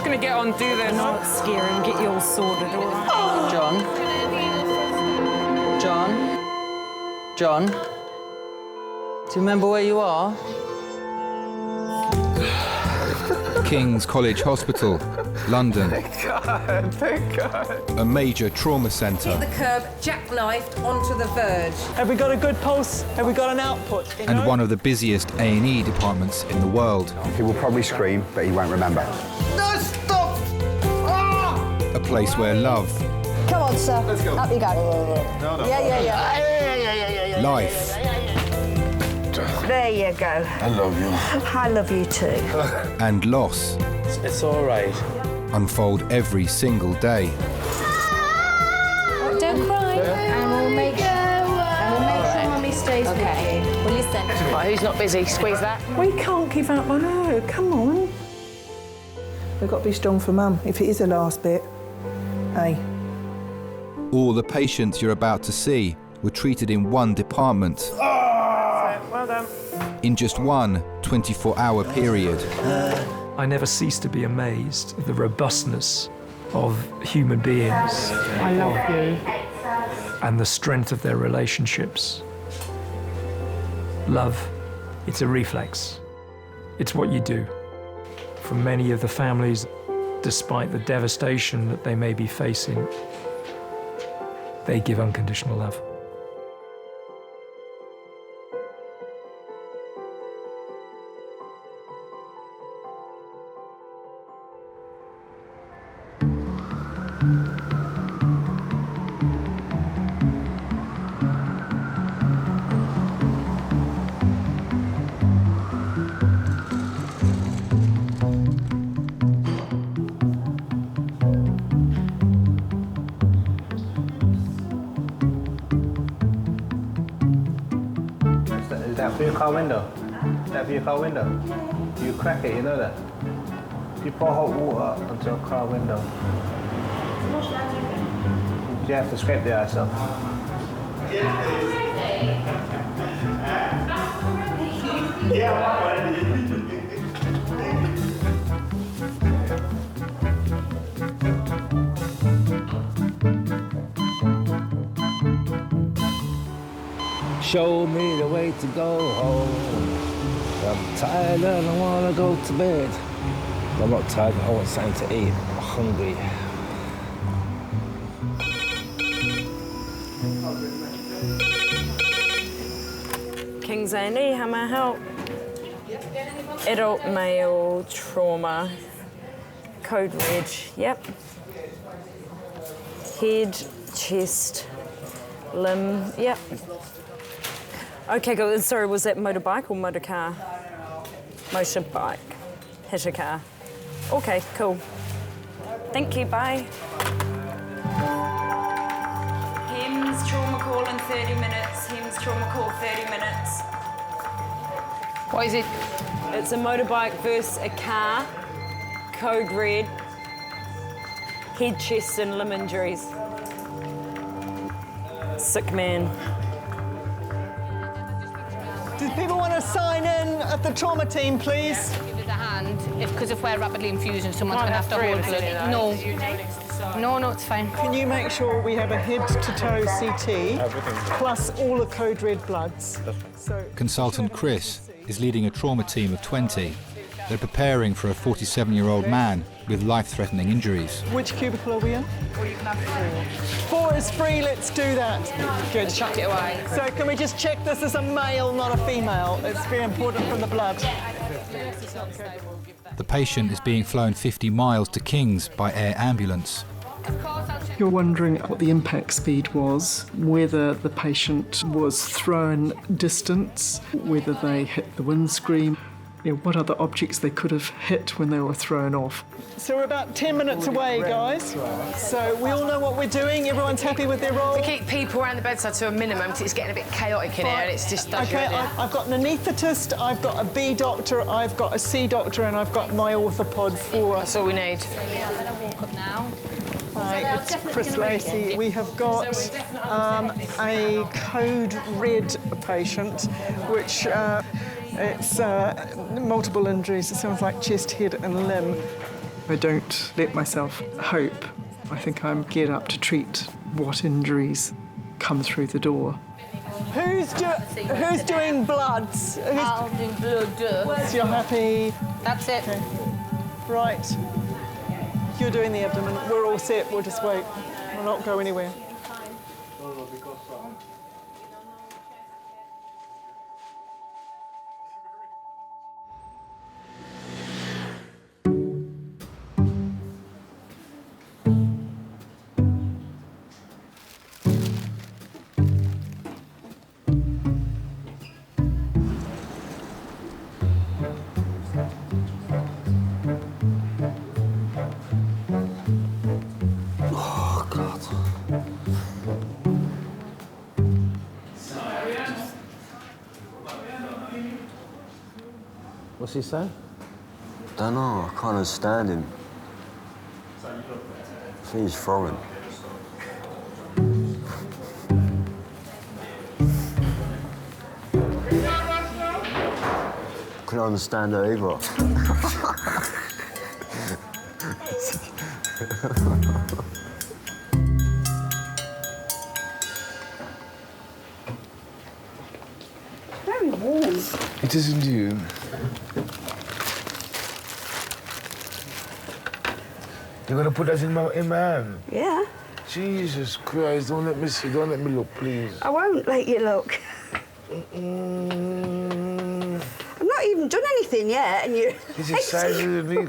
gonna get on, do this. Not scare him, get you all sorted, all right? John? Do you remember where you are? King's College Hospital, London. Thank God. A major trauma centre. Hit the curb, jackknifed onto the verge. Have we got a good pulse? Have we got an output? And one of the busiest A&E departments in the world. He will probably scream, but he won't remember. No, stop! Ah! A place where love, Come on, sir. Let's go. Up you go. No. Yeah. life, There you go. I love you. I love you too. and loss It's all right. unfold every single day. Don't cry. And we'll make sure Mummy stays with you. Well, listen. Right, who's not busy? Squeeze that. We can't give up on her. Come on. We've got to be strong for Mum, if it is the last bit. Hey. All the patients you're about to see were treated in one department. Well done. In just one 24-hour period. I never cease to be amazed at the robustness of human beings. I love you. And the strength of their relationships. Love, it's a reflex. It's what you do. For many of the families, despite the devastation that they may be facing, they give unconditional love. Is that for your car window? Is that for your car window? You crack it, you know that? You pour hot water onto your car window. You have to scrape the ice off. Show me the way to go home. I'm tired and I want to go to bed. I'm not tired, I want something to eat. I'm hungry. King's A&E, how may I help? Adult male trauma. Code red, yep. Head, chest, limb, yep. Okay, good. Sorry, was that motorbike or motor car? Motorbike. Hit a car. Okay, cool. Thank you, bye. HEMS trauma call in 30 minutes. HEMS trauma call 30 minutes. What is it? It's a motorbike versus a car. Code red. Head, chest and limb injuries. Sick man. Do people want to sign in at the trauma team, please? Give us a hand, because if we're rapidly infusing, someone's going to have to hold blood. No, it's fine. Can you make sure we have a head-to-toe CT, plus all the code red bloods? So, Consultant Chris is leading a trauma team of 20. They're preparing for a 47-year-old man with life-threatening injuries. which cubicle are we in? Or you can have 4 is free, let's do that. Good. Chuck it away. So can we just check this is a male, not a female? It's very important from the blood. The patient is being flown 50 miles to King's by air ambulance. You're wondering what the impact speed was, whether the patient was thrown distance, whether they hit the windscreen, what other objects they could have hit when they were thrown off. So we're about 10 minutes away, guys. So we all know what we're doing. Everyone's happy with their role. We keep people around the bedside to a minimum because it's getting a bit chaotic in here and it's just... Okay, I've got an anaesthetist, I've got a B doctor, I've got a C doctor, and I've got my orthopod for us. That's all we need. Walk up now. Hi, it's Chris Lacey. We have got a code red patient, which it's multiple injuries. It sounds like chest, head, and limb. I don't let myself hope. I think I'm geared up to treat what injuries come through the door. Who's doing bloods? I'll do blood. So you're happy? That's it. Okay. Right. You're doing the abdomen. We're all set. We'll just wait. We'll not go anywhere. What's he say? Don't know, I can't understand him. I think he's foreign. Couldn't understand her either. Very warm. It isn't you. You're gonna put that in my hand? Yeah. Jesus Christ, don't let me see, don't let me look, please. I won't let you look. I've not even done anything yet, and you're... He's excited at me.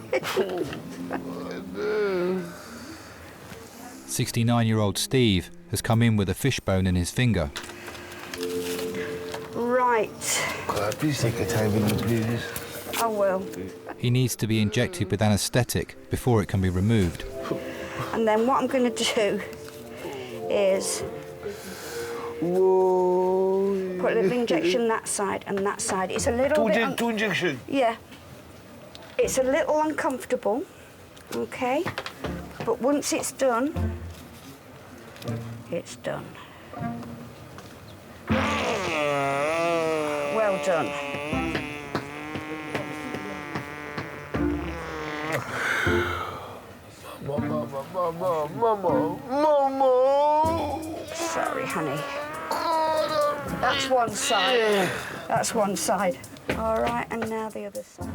69-year-old Steve has come in with a fishbone in his finger. Right. God, please take your time with me, please. I will. He needs to be injected with anaesthetic before it can be removed. And then what I'm going to do is put a little injection that side and that side. It's a little bit... Two injections? Yeah. It's a little uncomfortable, OK? But once it's done, it's done. Well done. Mama. Sorry, honey. That's one side. That's one side. All right, and now the other side.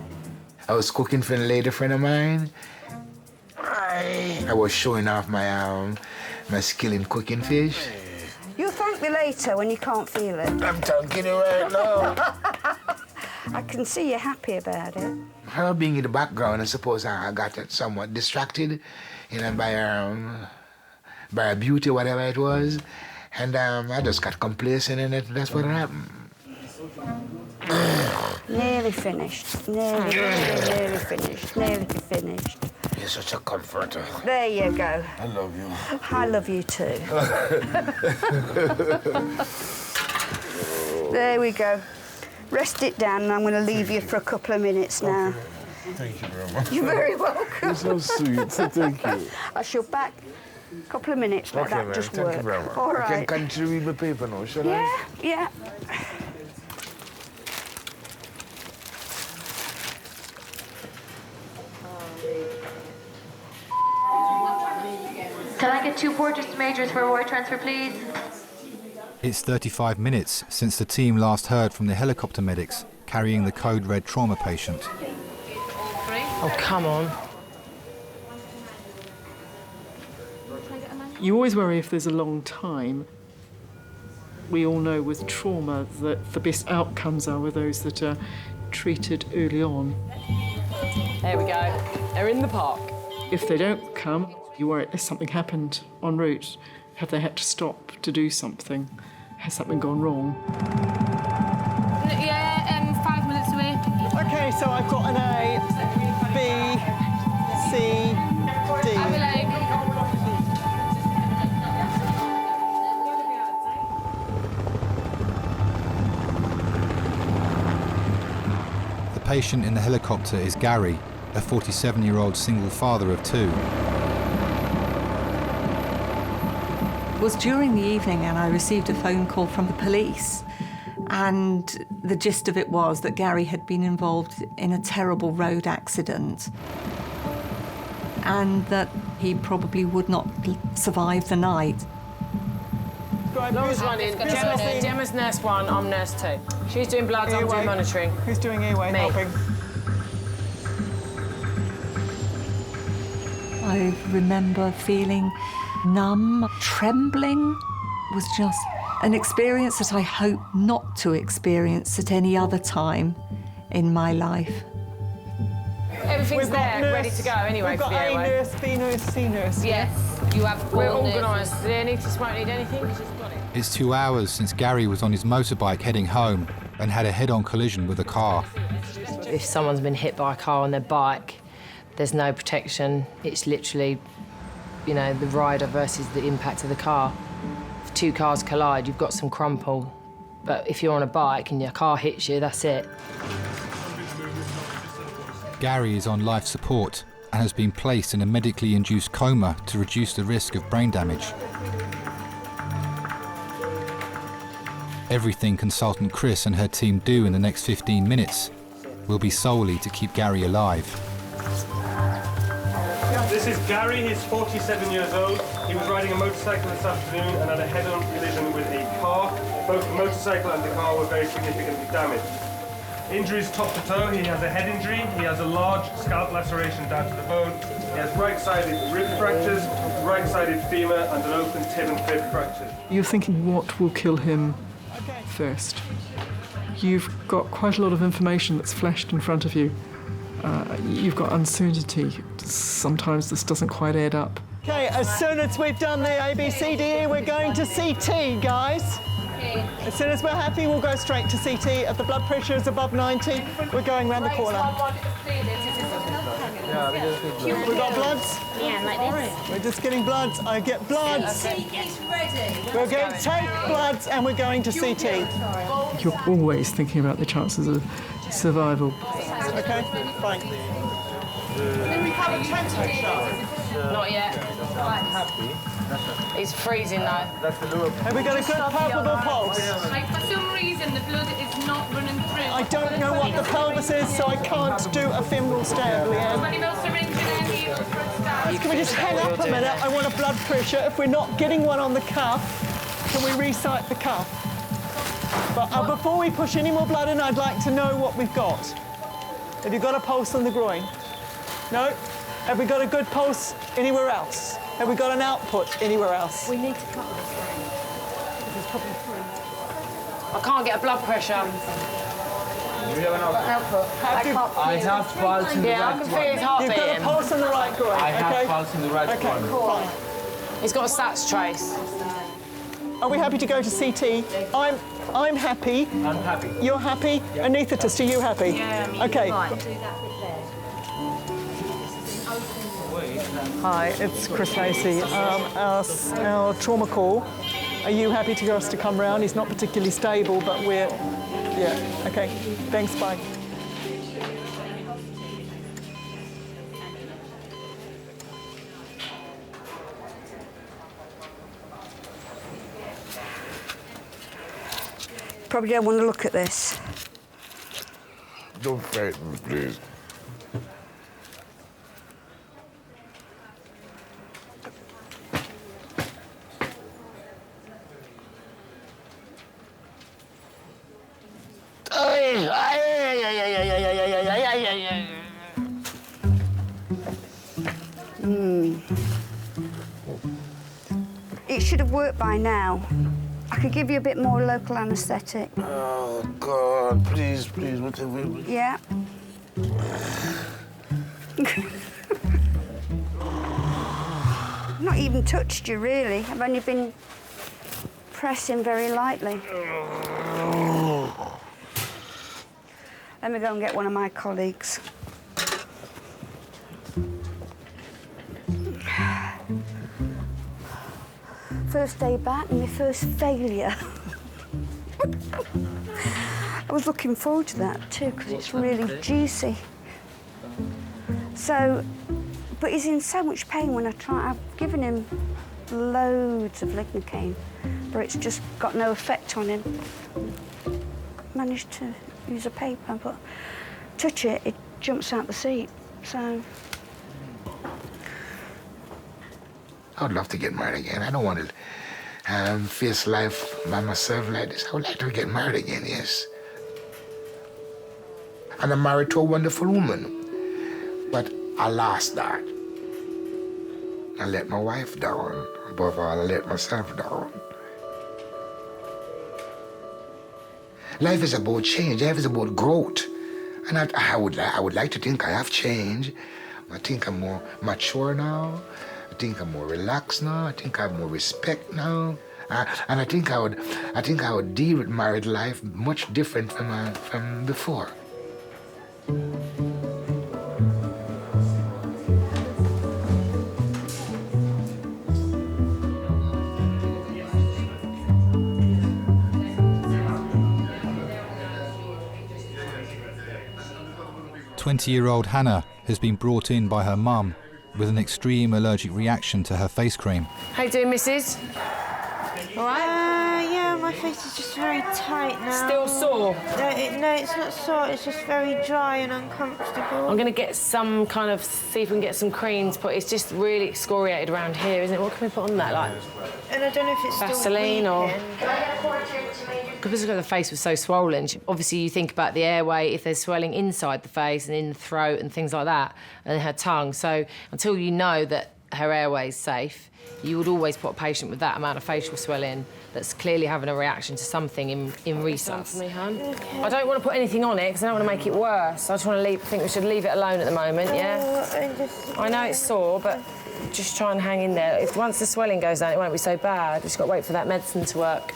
I was cooking for a lady friend of mine. I was showing off my skill in cooking fish. You'll thank me later when you can't feel it. I'm thanking you right now. I can see you're happy about it. Her being in the background, I suppose I got somewhat distracted, you know, by her beauty, whatever it was. And I just got complacent in it. That's what happened. Nearly finished. Nearly finished. Nearly finished. You're such a comforter. There you go. I love you. I love you too. There we go. Rest it down, and I'm going to leave you for a couple of minutes now. Okay. Thank you very much. You're very welcome. You're so sweet. Thank you. I shall back a couple of minutes. Let that just Thank work. you very much. All right. I can continue to read my paper now, shall I? Yeah. Can I get 2 porters to majors for a wire transfer, please? It's 35 minutes since the team last heard from the helicopter medics carrying the code red trauma patient. Oh, come on. You always worry if there's a long time. We all know with trauma that the best outcomes are with those that are treated early on. There we go. They're in the park. If they don't come, you worry, has something happened en route? Have they had to stop to do something? Has something gone wrong? Yeah, 5 minutes away. OK, so I've got an A, B, C, D. The patient in the helicopter is Gary, a 47-year-old single father of 2. It was during the evening and I received a phone call from the police, and the gist of it was that Gary had been involved in a terrible road accident. and that he probably would not survive the night. Laura's running. Gemma's nurse 1, I'm nurse 2. She's doing bloods, I'm doing monitoring. Who's doing airway helping? I remember feeling numb, trembling. It was just an experience that I hope not to experience at any other time in my life. Everything's there, ready to go anyway. We've got for the A airway. nurse, B nurse, C nurse. Yes, you have. We're organised. Does Anitas won't need anything? It's 2 hours since Gary was on his motorbike heading home and had a head-on collision with a car. If someone's been hit by a car on their bike, there's no protection. It's literally, you know, the rider versus the impact of the car. If 2 cars collide, you've got some crumple. But if you're on a bike and your car hits you, that's it. Gary is on life support and has been placed in a medically induced coma to reduce the risk of brain damage. Everything consultant Chris and her team do in the next 15 minutes will be solely to keep Gary alive. This is Gary, he's 47 years old. He was riding a motorcycle this afternoon and had a head-on collision with a car. Both the motorcycle and the car were very significantly damaged. Injuries top to toe. He has a head injury, he has a large scalp laceration down to the bone, he has right-sided rib fractures, right-sided femur and an open tib and fib fracture. You're thinking, what will kill him first? You've got quite a lot of information that's flashed in front of you. You've got uncertainty. Sometimes this doesn't quite add up. Okay, as soon as we've done the ABCDE, we're going to CT, guys. As soon as we're happy, we'll go straight to CT. If the blood pressure is above 90, we're going round the corner. We've got bloods? Yeah, like this. We're just getting bloods. I get bloods. CT's ready. We're going to take bloods and we're going to CT. You're always thinking about the chances of survival. Okay, fine. Not yet. He's freezing though. Have we got a good palpable pulse? Like for some reason the blood is not running through. I don't know what the pelvis is, so I can't do a femoral stab, Leanne. Can we just hang up a minute? I want a blood pressure. If we're not getting one on the cuff, can we recite the cuff? But before we push any more blood in, I'd like to know what we've got. Have you got a pulse on the groin? No? Have we got a good pulse anywhere else? Have we got an output anywhere else? We need to cut this thing. This is probably through. I can't get a blood pressure. Do you have an output? I have pulse in the right I can feel his heart You've got a pulse in the right groin, I have okay? pulse in the right groin. Okay, fine. He's got a SATS trace. Are we happy to go to CT? I'm happy. I'm happy. You're happy? Yeah. Anaesthetist, are you happy? Yeah, okay. Right. Do that bit there. Hi, it's Chris Lacey. Our trauma call. Are you happy to go us to come round? He's not particularly stable, but we're... Yeah, okay. Thanks, bye. Probably don't want to look at this. Don't frighten me, please. It should have worked by now. I could give you a bit more local anaesthetic. Oh, God, please, please, whatever. Yeah. I've not even touched you, really. I've only been pressing very lightly. Let me go and get one of my colleagues. First day back and my first failure. I was looking forward to that too, because it's really juicy. So, but he's in so much pain when I try. I've given him loads of lignocaine, but it's just got no effect on him. Managed to use a paper, but touch it, it jumps out the seat. So I would love to get married again. I don't want to face life by myself like this. I would like to get married again, yes. And I'm married to a wonderful woman. But I lost that. I let my wife down. Above all, I let myself down. Life is about change. Life is about growth. And I would like to think I have changed. I think I'm more mature now. I think I'm more relaxed now. I think I have more respect now. And I think I would deal with married life much different from before. "20-year-old Hannah has been brought in by her mum with an extreme allergic reaction to her face cream. How you doing, missus? All right? Yeah, my face is just very tight now. Still sore? No, it's not sore. It's just very dry and uncomfortable. I'm going to get some kind of, see if we can get some creams, but it's just really excoriated around here, isn't it? What can we put on that, like? And I don't know if it's Vaseline still or... Because the face was so swollen, obviously you think about the airway, if there's swelling inside the face and in the throat and things like that, and her tongue. So until you know that her airway is safe, you would always put a patient with that amount of facial swelling that's clearly having a reaction to something in resus. For me, hon. Okay. I don't want to put anything on it because I don't want to make it worse. I just want to think we should leave it alone at the moment, yeah? I know it's sore, but just try and hang in there. If once the swelling goes down, it won't be so bad. We've just got to wait for that medicine to work.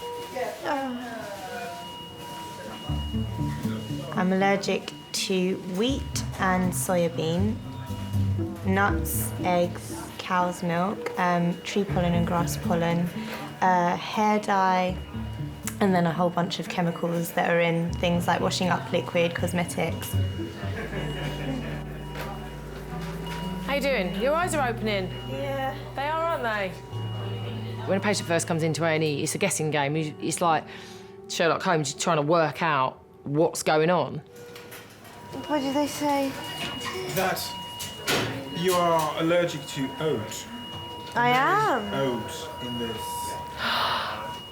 I'm allergic to wheat and soybean, nuts, eggs, cow's milk, tree pollen and grass pollen, hair dye, and then a whole bunch of chemicals that are in things like washing up liquid, cosmetics. How you doing? Your eyes are opening. Yeah. They are, aren't they? When a patient first comes into A&E, it's a guessing game. It's like Sherlock Holmes, you're trying to work out what's going on. What did they say? That you are allergic to oat. I am. Oat in this.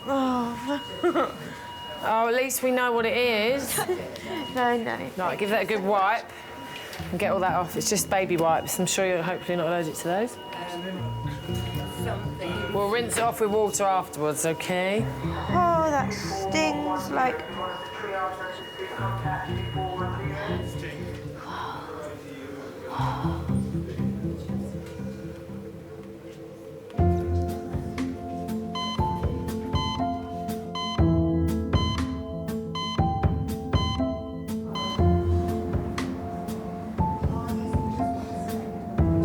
Oh. Oh, at least we know what it is. No. Right, give that a good wipe and get all that off. It's just baby wipes. I'm sure you're hopefully not allergic to those. We'll rinse it off with water afterwards, OK? Oh, that stings like...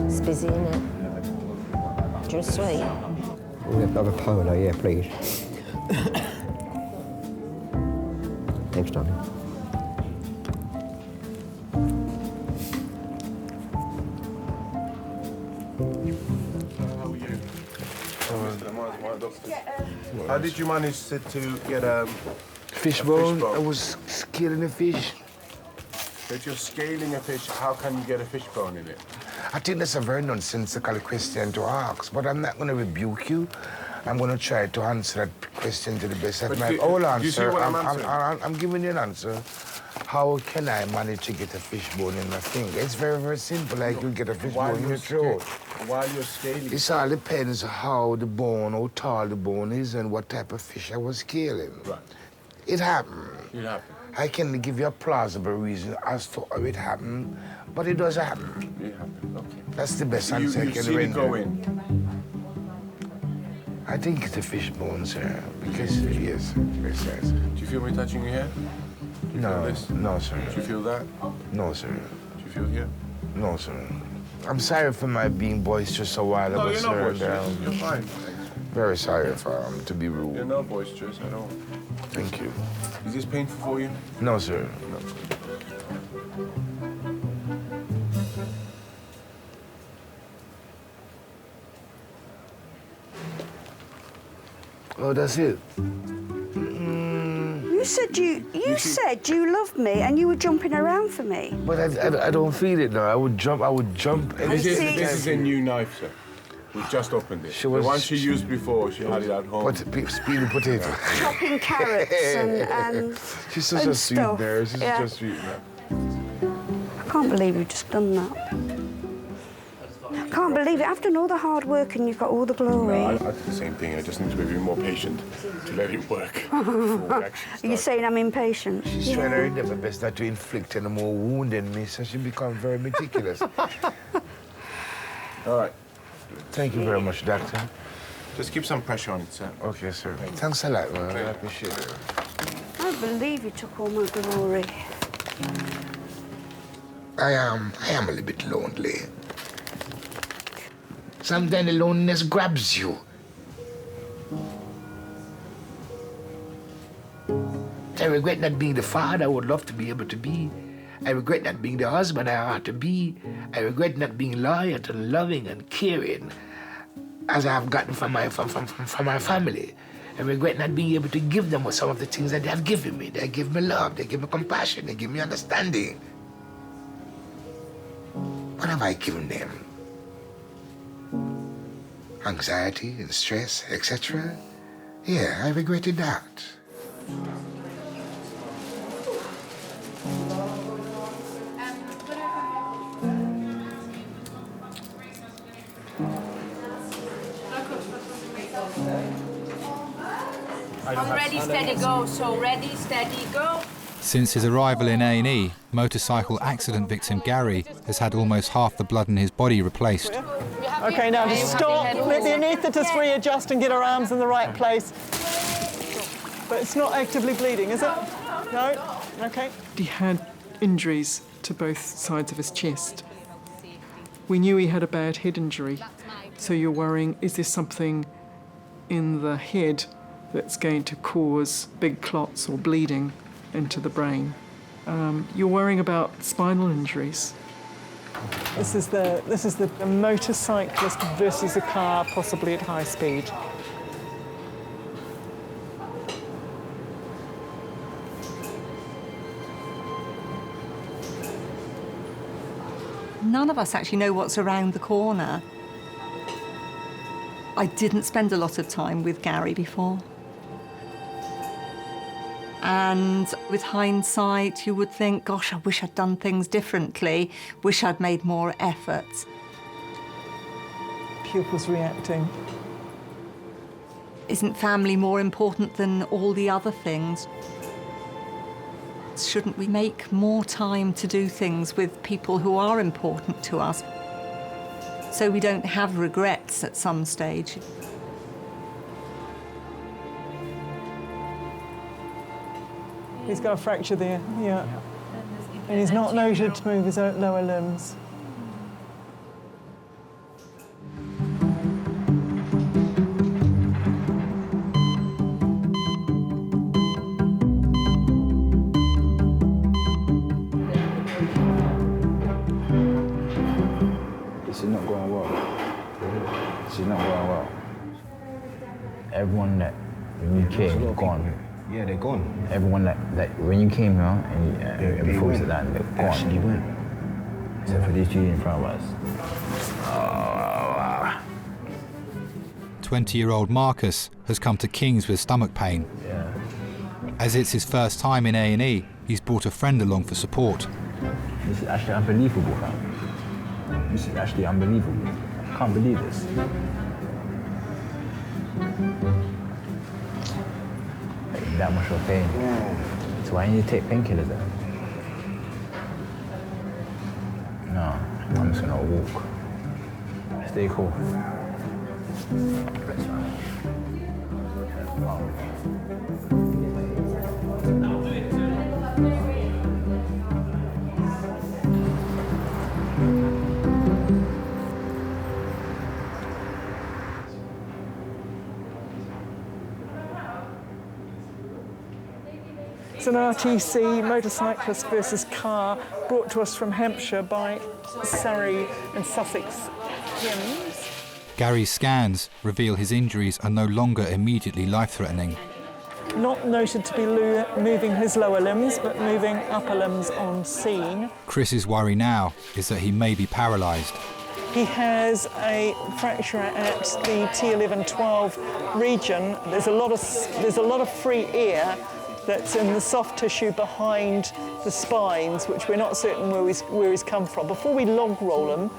It's busy, isn't it? Do you want a sweet? We'll have a polo, yeah, please. Thanks, darling. How did you manage to get Fishbone? I was scaling a fish. If you're scaling a fish, how can you get a fishbone in it? I think that's a very nonsensical question to ask, but I'm not going to rebuke you. I'm going to try to answer that question to the best of my... Hold on, sir. I'm giving you an answer. How can I manage to get a fishbone in my finger? It's very, very simple, like you get a fishbone in your throat. While you're scaling? It all depends how the bone, how tall the bone is and what type of fish I was scaling. Right. It happened. It happened. I can give you a plausible reason as to how it happened, but it does happen. It happened, okay. That's the best answer I can render. You've seen it go in? I think it's a fishbone, sir, because, yes. Do you feel me touching your hair? No, no, sir. Do you feel that? No, sir. Do you feel here? No, sir. I'm sorry for my being boisterous a while ago, No, you're not sir. boisterous. You're fine. Very sorry for to be rude. You're not boisterous at all. Thank you. Is this painful for you? No, sir. No. Oh, that's it. You said you loved me and you were jumping around for me. But I don't feel it now. I would jump. This is a new knife, sir. We just opened it. She was- the one she used before, she had it at home. Speedy potato. Chopping carrots and She's such and a sweet stuff. nurse. She's Yeah. just sweet nurse. I can't believe you've just done that. I can't believe it. After all the hard work and you've got all the glory. No, I did the same thing. I just need to be a bit more patient to let it work. before we actually Are you saying I'm impatient? She's trying her endeavor best not to inflict any more wound in me, so she becomes very meticulous. All right. Thank you very much, Doctor. Just keep some pressure on it, sir. Okay, sir. Thanks a lot, man. I appreciate it. I can't believe you took all my glory. I am a little bit lonely. Sometimes the loneliness grabs you. I regret not being the father I would love to be able to be. I regret not being the husband I ought to be. I regret not being loyal and loving and caring as I have gotten from my family. I regret not being able to give them some of the things that they have given me. They give me love, they give me compassion, they give me understanding. What have I given them? Anxiety and stress, etc. Yeah, I regretted that. Ready, steady, go. So ready, steady, go. Since his arrival in A&E, motorcycle accident victim Gary has had almost half the blood in his body replaced. Okay, now just stop. Let the anaesthetist readjust and get her arms in the right place. But it's not actively bleeding, is it? No? Okay. He had injuries to both sides of his chest. We knew he had a bad head injury, so you're worrying, is there something in the head that's going to cause big clots or bleeding into the brain? You're worrying about spinal injuries. This is the motorcyclist versus a car, possibly at high speed. None of us actually know what's around the corner. I didn't spend a lot of time with Gary before. And with hindsight, you would think, gosh, I wish I'd done things differently, wish I'd made more efforts. Pupils reacting. Isn't family more important than all the other things? Shouldn't we make more time to do things with people who are important to us, so we don't have regrets at some stage? He's got a fracture there, yeah. And he's not noted to move his lower limbs. This is not going well. This is not going well. Everyone that when you came, gone. Yeah, they're gone. Everyone that when you came here and before we sat down, they're gone. Actually went. Except for these two in front of us. 20-year-old Marcus has come to King's with stomach pain. Yeah. As it's his first time in A&E, he's brought a friend along for support. This is actually unbelievable, fam. This is actually unbelievable. I can't believe this. Like, that much of pain. So I need to take painkillers then. No, I'm just gonna walk. Stay cool. It's an RTC, motorcyclist versus car, brought to us from Hampshire by Surrey and Sussex Hymns. Gary's scans reveal his injuries are no longer immediately life-threatening. Not noted to be moving his lower limbs, but moving upper limbs on scene. Chris's worry now is that he may be paralysed. He has a fracture at the T11-12 region. There's a lot of free air that's in the soft tissue behind the spines, which we're not certain where he's come from. Before we log roll him,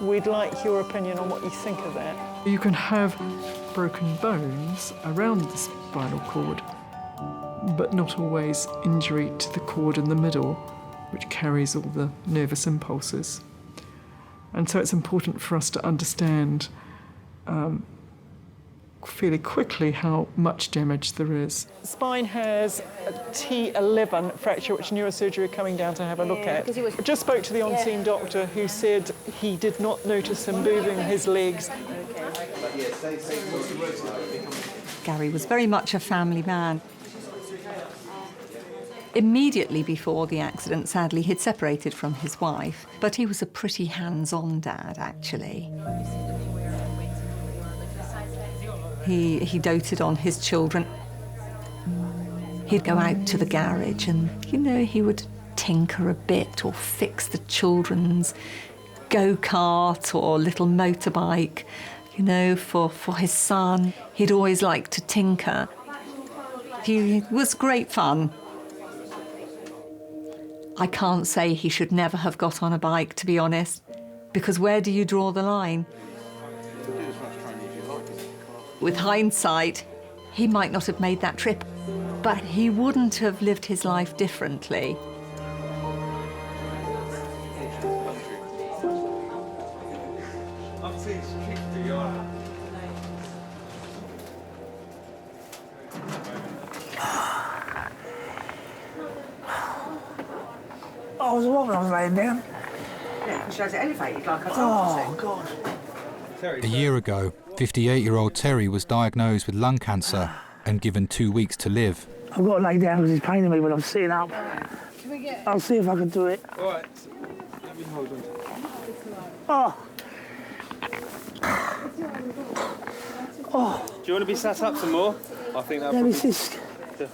we'd like your opinion on what you think of that. You can have broken bones around the spinal cord, but not always injury to the cord in the middle, which carries all the nervous impulses. And so it's important for us to understand fairly quickly how much damage there is. The spine has a T11 fracture, which neurosurgery are coming down to have a look at. I just spoke to the on-scene doctor who said he did not notice him moving his legs. Gary was very much a family man. Immediately before the accident, sadly, he'd separated from his wife, but he was a pretty hands-on dad, actually. He doted on his children. He'd go out to the garage and, you know, he would tinker a bit or fix the children's go-kart or little motorbike, you know, for his son. He'd always liked to tinker. He was great fun. I can't say he should never have got on a bike, to be honest, because where do you draw the line? With hindsight, he might not have made that trip, but he wouldn't have lived his life differently. I was what when I was laying down. Yeah, because she has it elevated like I told Oh, you. God. A year ago, 58-year-old Terry was diagnosed with lung cancer and given 2 weeks to live. I've got to lay down because it's paining me when I'm sitting up. I'll see if I can do it. All right, let me hold on. Oh. Oh. Do you want to be sat up some more? I think that. Let me just.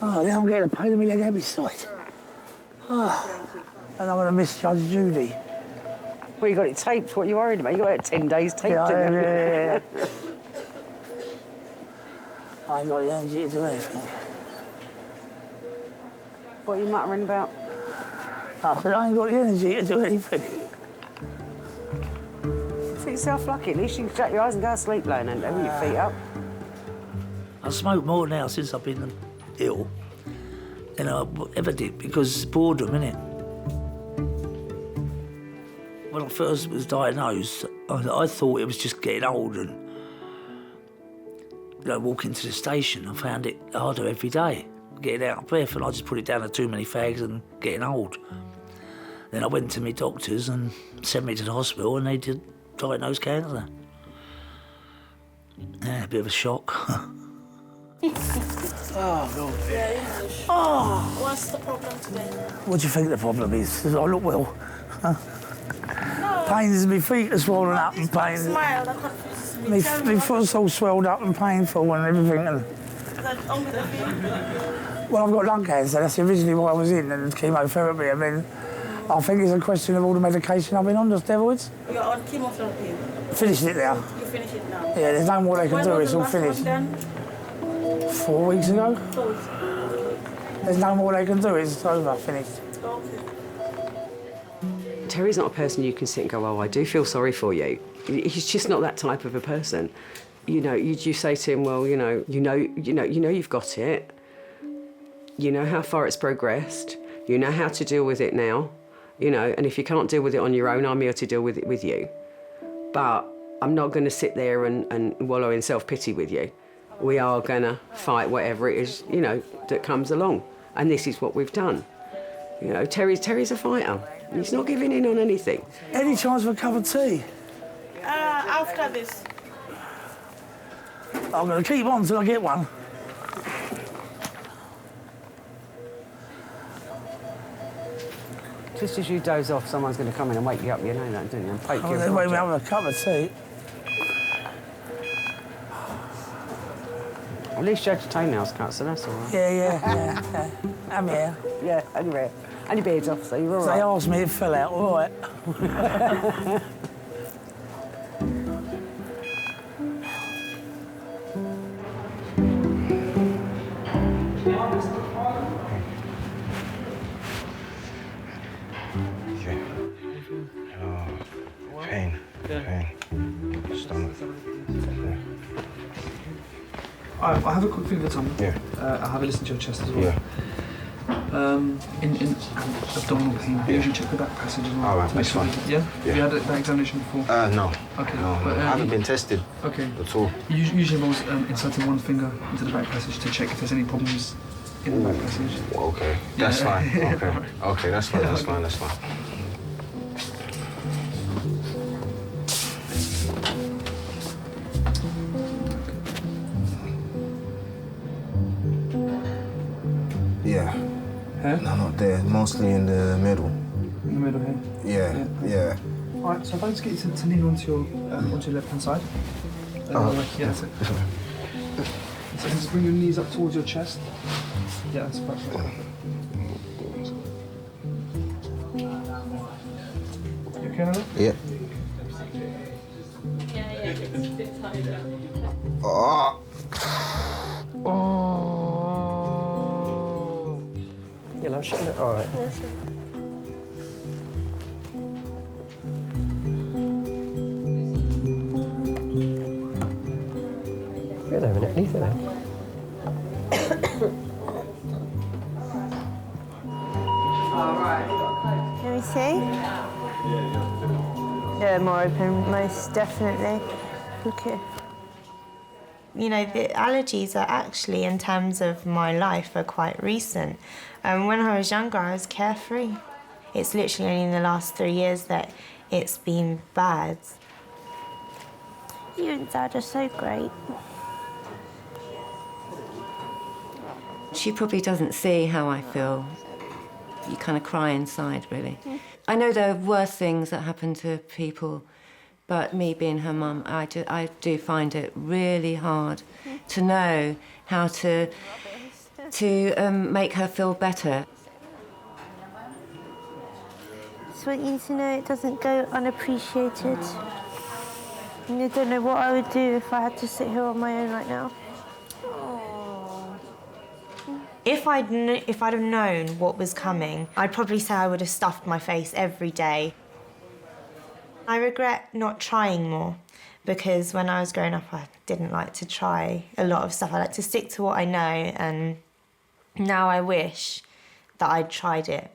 Oh, now I'm getting a pain in my leg every side. Oh. And I'm going to miss Judge Judy. Well, you got it taped. What are you worried about? You got it 10 days taped. Yeah. I ain't got the energy to do anything. What are you muttering about? I said I ain't got the energy to do anything. Think yourself lucky. At least you can shut your eyes and go to sleep laying and with your feet up. I smoke more now since I've been ill than I ever did because it's boredom, innit? When I first was diagnosed, I thought it was just getting old and walking to the station. I found it harder every day, getting out of breath, and I just put it down to too many fags and getting old. Then I went to my doctors and sent me to the hospital and they did diagnose cancer. Yeah, a bit of a shock. Oh, God. Yeah, Oh! What's the problem today? What do you think the problem is? Does I look well? Huh? No. Pains in my feet are swollen up and pain. Smile, that confuses me. My foot's all swelled up and painful and everything. And That's only the feeling. well, I've got lung cancer. That's originally what I was in, and chemotherapy. I mean, I think it's a question of all the medication I've been on, the steroids. You're on chemotherapy. Finished it now. You finish it now. Yeah, there's no more they can When do. was It's the all last finished. one done? 4 weeks ago. 4 weeks. There's no more they can do. It's over. Finished. Okay. Terry's not a person you can sit and go, oh, I do feel sorry for you. He's just not that type of a person. You know, you say to him, well, you know you've got it. You know how far it's progressed. You know how to deal with it now. You know, and if you can't deal with it on your own, I'm here to deal with it with you. But I'm not going to sit there and wallow in self-pity with you. We are going to fight whatever it is, you know, that comes along. And this is what we've done. You know, Terry's a fighter. He's not giving in on anything. Any chance for a cup of tea? After this. I'm going to keep on till I get one. Just as you doze off, someone's going to come in and wake you up, you know that, don't you? And poke you. They wake me up with a cup of tea. At least you had your toenails cut, so that's all right. Yeah. I'm here. Yeah, anyway. And your beard's off, so you're all So right. they asked me, it fell out, all right. I'll have a quick feel of the tummy. Yeah. I'll have a listen to your chest as well. Yeah. In abdominal pain, I usually check the back passage as well. All right, that's fine. Yeah? Yeah. Have you had that examination before? No. Okay. No, But, I haven't been tested. Okay. At all. Usually involves inserting one finger into the back passage to check if there's any problems in the back passage. Okay. That's Yeah. fine. Okay. Okay, that's fine. That's fine. That's fine. Yeah. Huh? No, not there. Mostly in the middle. In the middle here? Yeah. All right, so if I just get you to lean onto your left-hand side. Yeah, that's it. So just bring your knees up towards your chest. Yeah, that's perfect. You okay now? Yeah. Oh. You know, shouldn't it? All right. Wait a minute, leave it there. Let me see. Yeah, more open, most definitely. Okay. You know, the allergies are actually, in terms of my life, are quite recent. When I was younger, I was carefree. It's literally only in the last 3 years that it's been bad. You and Dad are so great. She probably doesn't see how I feel. You kind of cry inside, really. I know there are worse things that happen to people, but me being her mum, I do find it really hard to know how to make her feel better. Just want you to know it doesn't go unappreciated. And I don't know what I would do if I had to sit here on my own right now. If I'd have known what was coming, I'd probably say I would have stuffed my face every day. I regret not trying more, because when I was growing up, I didn't like to try a lot of stuff. I like to stick to what I know, and now I wish that I'd tried it.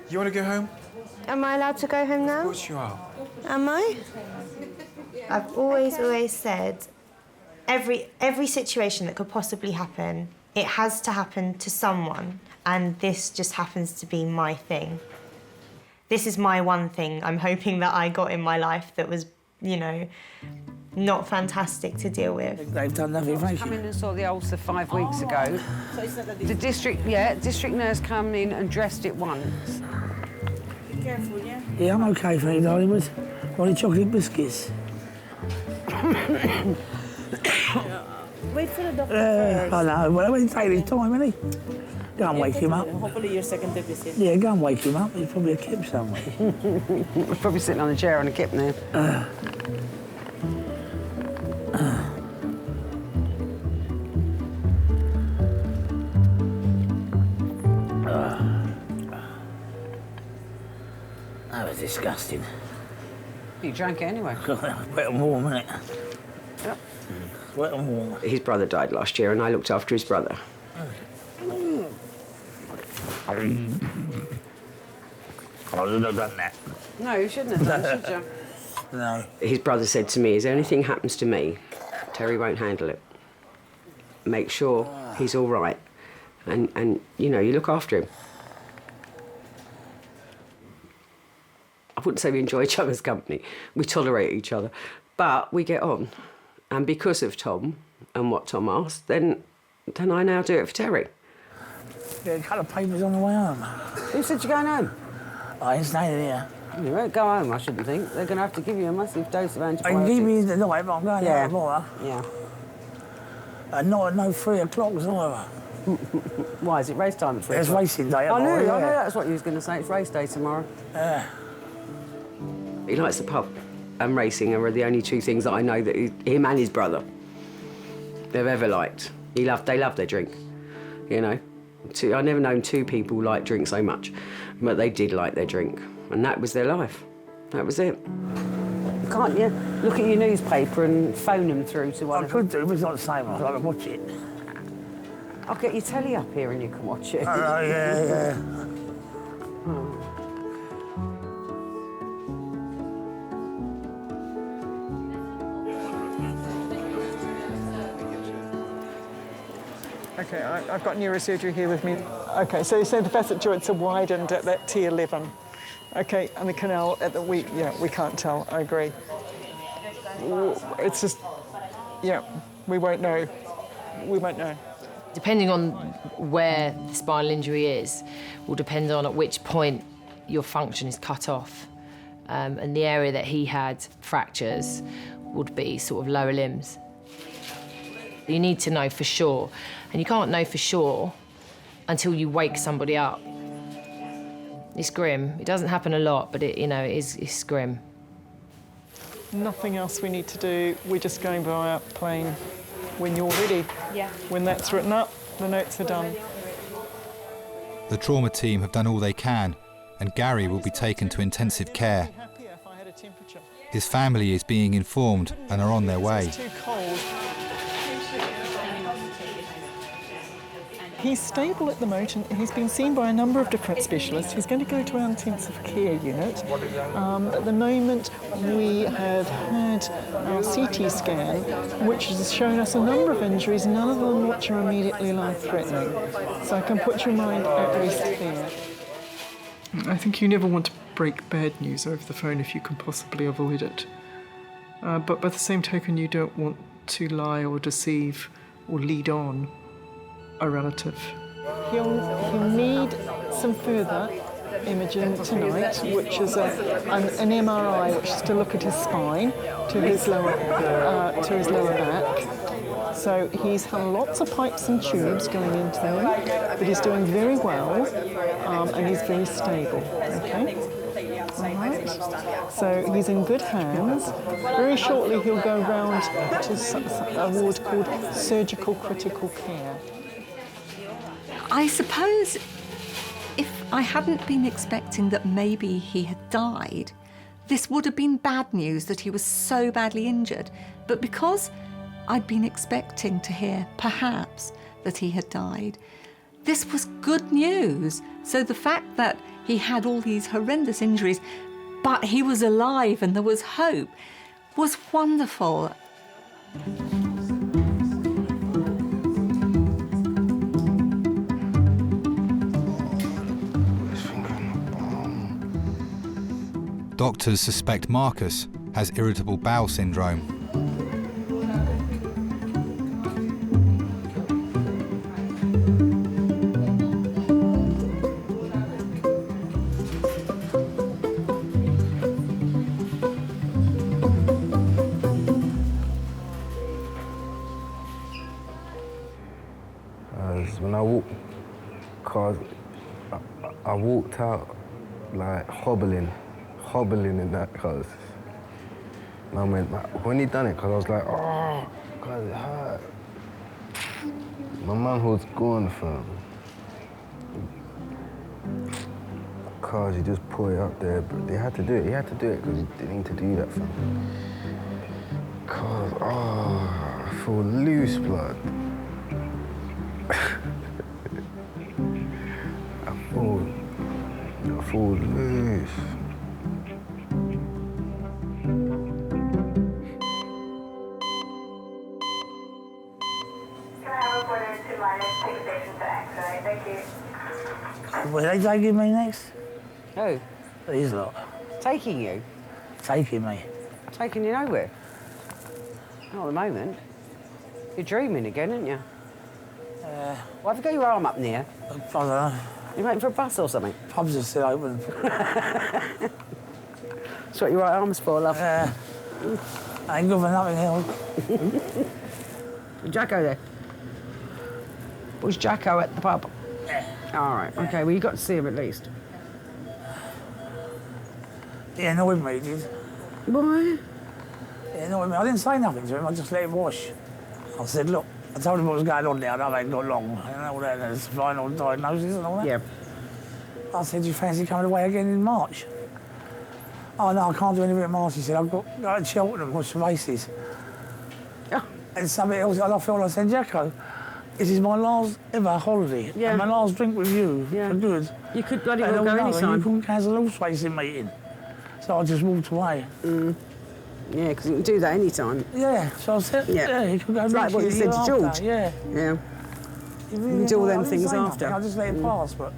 You want to go home? Am I allowed to go home now? Of course you are. Am I? I've always said, every situation that could possibly happen, it has to happen to someone, and this just happens to be my thing. This is my one thing I'm hoping that I got in my life that was, you know, not fantastic to deal with. They've done nothing. I came in and saw the ulcer 5 weeks ago. The district nurse came in and dressed it once. Be careful, yeah? Yeah, I'm okay for you, darling, but only chocolate biscuits. Wait for the doctor first. I know, well, I won't take his time, will he? Go and wake him up. Hopefully your second visit. Yeah, go and wake him up. He's probably a kip somewhere. He's probably sitting on a chair on a kip now. That was disgusting. You drank it anyway. Wet and warm, isn't it? Yep. Wet and warm. His brother died last year, and I looked after his brother. I wouldn't have done that. No, you shouldn't have done, should you? No. His brother said to me, if anything happens to me, Terry won't handle it. Make sure he's all right. And you know, you look after him. I wouldn't say we enjoy each other's company. We tolerate each other. But we get on. And because of Tom and what Tom asked, then I now do it for Terry. Yeah, a couple of papers on the way home. Who said you're going home? I ain't staying here. You won't go home, I shouldn't think. They're going to have to give you a massive dose of antibiotics. I can give you the night, but I'm going out tomorrow. Yeah. And not at no 3 o'clock either. Why, is it race time at 3 It's o'clock? racing day I tomorrow, knew yeah. that's what you was going to say. It's race day tomorrow. Yeah. He likes the pub and racing are the only two things that I know that him and his brother they've ever liked. They love their drink, you know. I've never known two people like drink so much, but they did like their drink, and that was their life. That was it. Can't you look at your newspaper and phone them through to one I of could them? do, but it's not the same. I can watch it. I'll get your telly up here and you can watch it. Oh, yeah. Okay, I've got neurosurgery here with me. Okay, so you say the facet joints are widened at that T11. Okay, and the canal at the we can't tell. I agree. It's just, we won't know. We won't know. Depending on where the spinal injury is, will depend on at which point your function is cut off. And the area that he had fractures would be sort of lower limbs. You need to know for sure, and you can't know for sure until you wake somebody up. It's grim. It doesn't happen a lot, but it's grim. Nothing else we need to do. We're just going by our plane when you're ready. Yeah. When that's written up, the notes are done. The trauma team have done all they can, and Gary will be taken to intensive care. His family is being informed and are on their way. It's too cold. He's stable at the moment and he's been seen by a number of different specialists. He's going to go to our intensive care unit. At the moment, we have had our CT scan, which has shown us a number of injuries, none of them which are immediately life-threatening. So I can put your mind at rest there. I think you never want to break bad news over the phone if you can possibly avoid it. But by the same token, you don't want to lie or deceive or lead on a relative. He'll need some further imaging tonight, which is an MRI, which is to look at his spine to his lower back. So he's had lots of pipes and tubes going into him, but he's doing very well, and he's very stable. Okay. All right. So he's in good hands. Very shortly he'll go round to a ward called surgical critical care. I suppose if I hadn't been expecting that maybe he had died, this would have been bad news that he was so badly injured. But because I'd been expecting to hear, perhaps, that he had died, this was good news. So the fact that he had all these horrendous injuries, but he was alive and there was hope, was wonderful. Doctors suspect Marcus has irritable bowel syndrome. When I walked out like hobbling in that, cause and I went, when he done it, cause I was like, oh, cause it hurt. My mum was gone from, cause he just put it up there, but they had to do it. He had to do it because he didn't need to do that for me. Cause I feel loose blood. I feel loose. Were they taking me next? Who? These lot. Taking you? Taking me. Taking you nowhere? Not at the moment. You're dreaming again, aren't you? Why have you got your arm up near? I don't know. You waiting for a bus or something? Pubs are still open. That's what your right arm's for, love. I ain't good for nothing else. Jacko there? Was Jacko at the pub? Yeah. All right, OK, well, you got to see him at least. He annoyed me, he did. Why? He annoyed me. I didn't say nothing to him, I just let him wash. I said, look, I told him what was going on there, I ain't got long, and all that, there's spinal diagnosis and all that. Yeah. I said, you fancy coming away again in March? Oh, no, I can't do anything at Marsh. He said, I've got to go to Cheltenham, watch the races. And something else, and I felt like saying, Jacko, this is my last ever holiday. Yeah. And my last drink with you for good. You could bloody And well go no, anytime. You couldn't cancel a horse racing meeting. So I just walked away. Yeah, because you can do that anytime. Yeah, so I said, yeah, you could go It's like what you said to George. Yeah. Yeah. You can do all them I didn't things say after. nothing, I just let it pass, but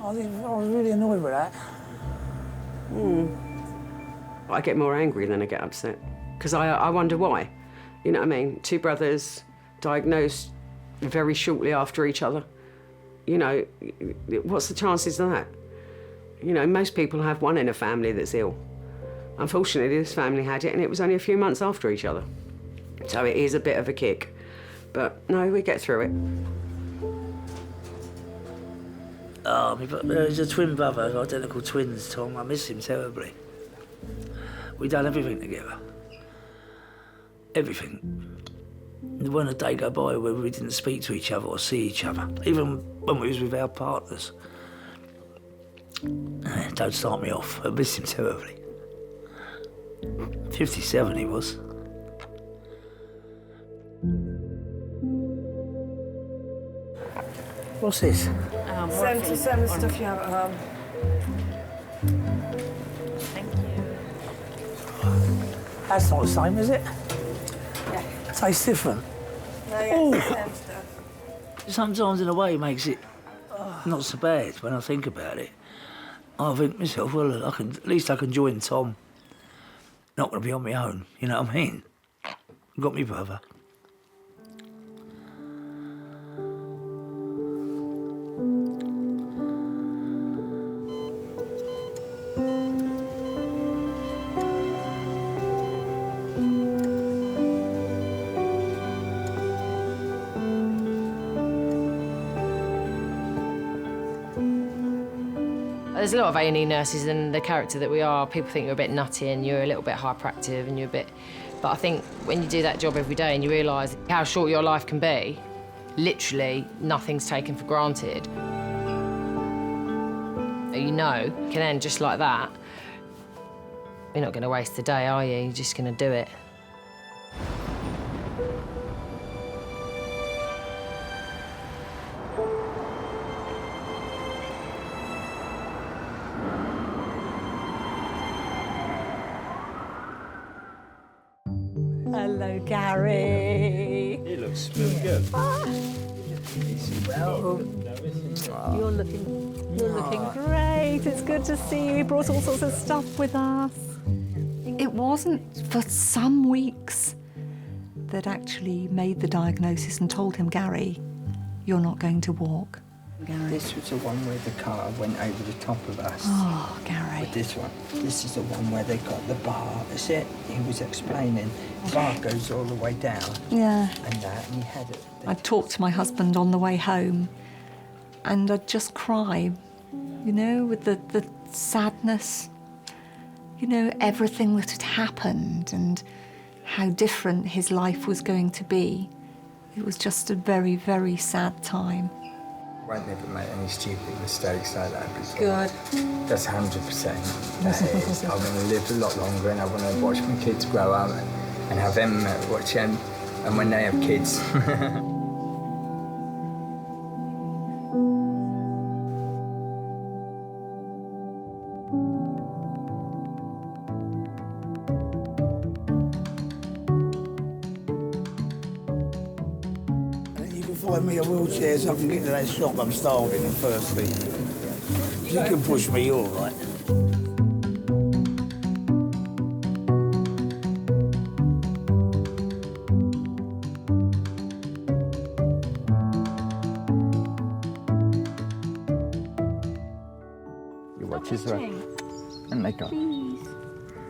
I was really annoyed with that. I get more angry than I get upset. Because I wonder why. You know what I mean? Two brothers diagnosed very shortly after each other. You know, what's the chances of that? You know, most people have one in a family that's ill. Unfortunately, this family had it, and it was only a few months after each other. So it is a bit of a kick. But no, we get through it. Oh, there's a twin brother, identical twins, Tom. I miss him terribly. We done everything together. Everything. There wasn't a day go by where we didn't speak to each other or see each other, even when we was with our partners. Don't start me off. I miss him terribly. 57 he was. What's this? Send stuff you have at home. Thank you. That's not the same, is it? Yeah. Tastes different. No, yeah, Ooh. it's the same stuff. Sometimes in a way it makes it not so bad when I think about it. I think to myself, well, at least I can join Tom. Not going to be on my own, you know what I mean? Got me brother. There's a lot of A&E nurses, and the character that we are, people think you're a bit nutty and you're a little bit hyperactive and you're a bit... But I think when you do that job every day and you realise how short your life can be, literally nothing's taken for granted. You know, you can end just like that. You're not going to waste a day, are you? You're just going to do it. Hello, Gary. He looks really good. You're looking great. It's good to see you. He brought all sorts of stuff with us. It wasn't for some weeks that actually made the diagnosis and told him, Gary, you're not going to walk. This was the one where the car went over the top of us. Oh, Gary. With this one. This is the one where they got the bar. That's it. He was explaining. The bar goes all the way down. Yeah. And that, and he had it. I'd talk to my husband on the way home and I'd just cry, you know, with the sadness, you know, everything that had happened and how different his life was going to be. It was just a very, very sad time. I won't never make any stupid mistakes like that before. Good. That's 100%. That is. I want to live a lot longer and I want to watch my kids grow up and have them watch them, and when they have kids. Find me a wheelchair so I can get to that shop. I'm starving and thirsty. If you can push me, you're all right. Your watches are... And they go. Please.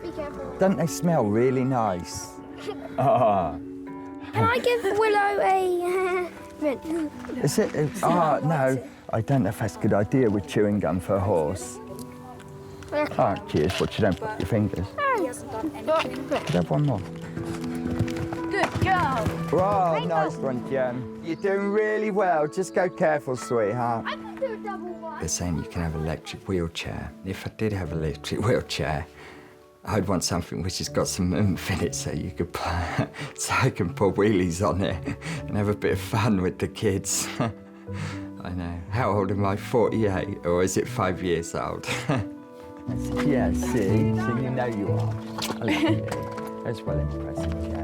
Be careful. Don't they smell really nice? Ah. Can I give Willow a mint? Is it? No. I don't know if that's a good idea with chewing gum for a horse. Oh, cheers, but you don't put your fingers. He hasn't done anything. Could I have one more? Good girl. Oh, nice one, Jem. You're doing really well. Just go careful, sweetheart. I can do they're saying you can have an electric wheelchair. If I did have an electric wheelchair, I'd want something which has got some oomph in it so you could so I can pull wheelies on it and have a bit of fun with the kids. I know. How old am I? 48, or is it 5 years old? Yeah, see, you know you are. I love you. That's well impressive, yeah.